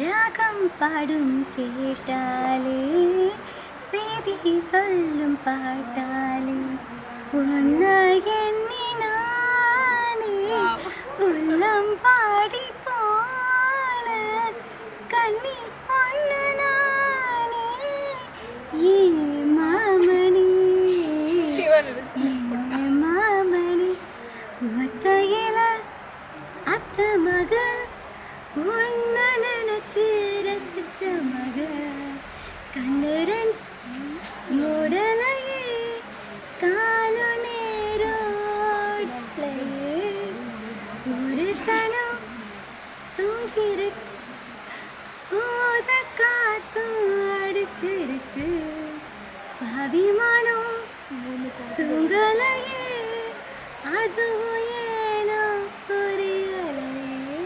ராகம் பாடும் கேட்டாலே செய்தி சொல்லும் பாட்டாலே உன்னை எண்ணினானே உள்ளம் பாடி போன கண்ணி பொண்ணனானே ஏ மாமணி மாமணி மத்தையில அத்த மக உன்னை நினைச்சு ரசிச்ச மக கண்ணரன் மூடலையே காலு நேரோட்லையே ஒரு சனம் தூங்கிருச்சு ஊத காத்து அடிச்சிருச்சு பாவிமானம் தூங்கலையே அதுவும் ஏனோ புரியலையே.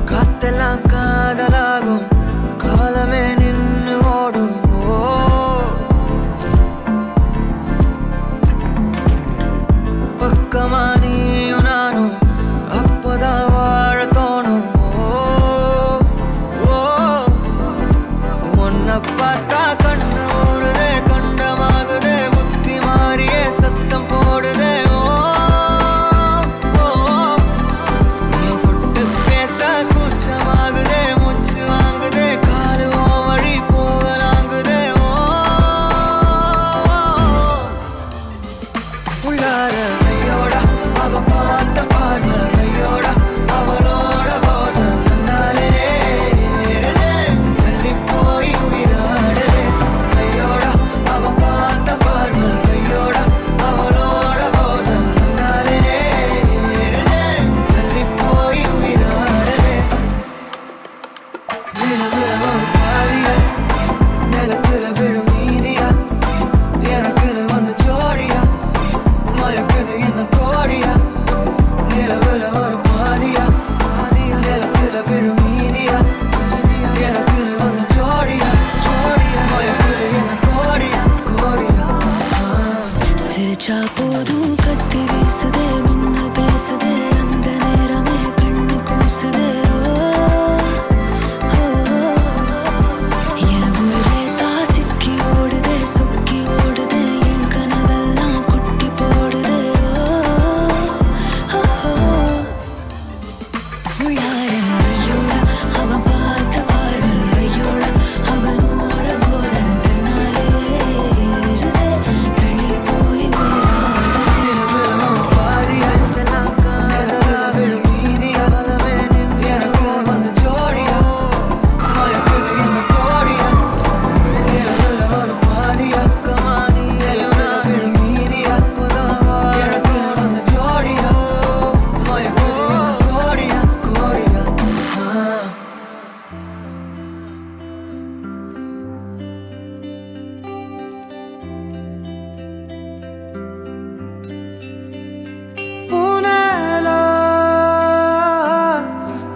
காத்தெல்லாம் காதலாகும் காலமே நின்று ஓடும் பக்கமா நீயும் நானும் அப்பதான் வாழ தோணும் உன்னை பார்த்தா கண்ணு ஊறுதே கண்டமாகுதே புத்தி மாறியே சத்தம் போடுதே போதும் கத்தி வீசுதே மின்னல் பேசுதே அந்த நேரமே கண்ணு கூசுதே என் ஊரே சாசிக்கி ஓடுதே சொக்கி ஓடுதே என் கனவெல்லாம் குட்டி போடுதே உள்ளார ஐயோட அவன் பார்த்த பார்வை ஐயோட அவன் ஓட போத கண்ணாலே ஏறுதே தள்ளி போய்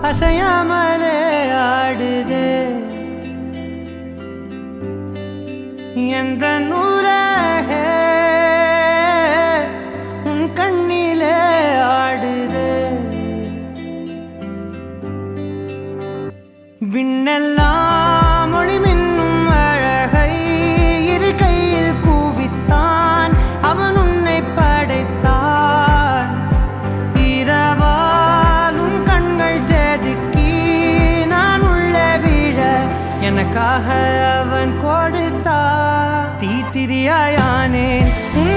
அசையாமலே ஆடுதே எந்த நூலகே உன் கண்ணிலே ஆடுதே விண்ணெல்லாம் மொழி மின்னும் அழகை இரு கையில் கூவித்தான் அவன் உன்னை படைத்தான் இரவால் உன் கண்கள் செதுக்கி நான் உள்ளே விழ எனக்காக அவன் கொடுத்தான் தீத்திரியாயானேன் உன்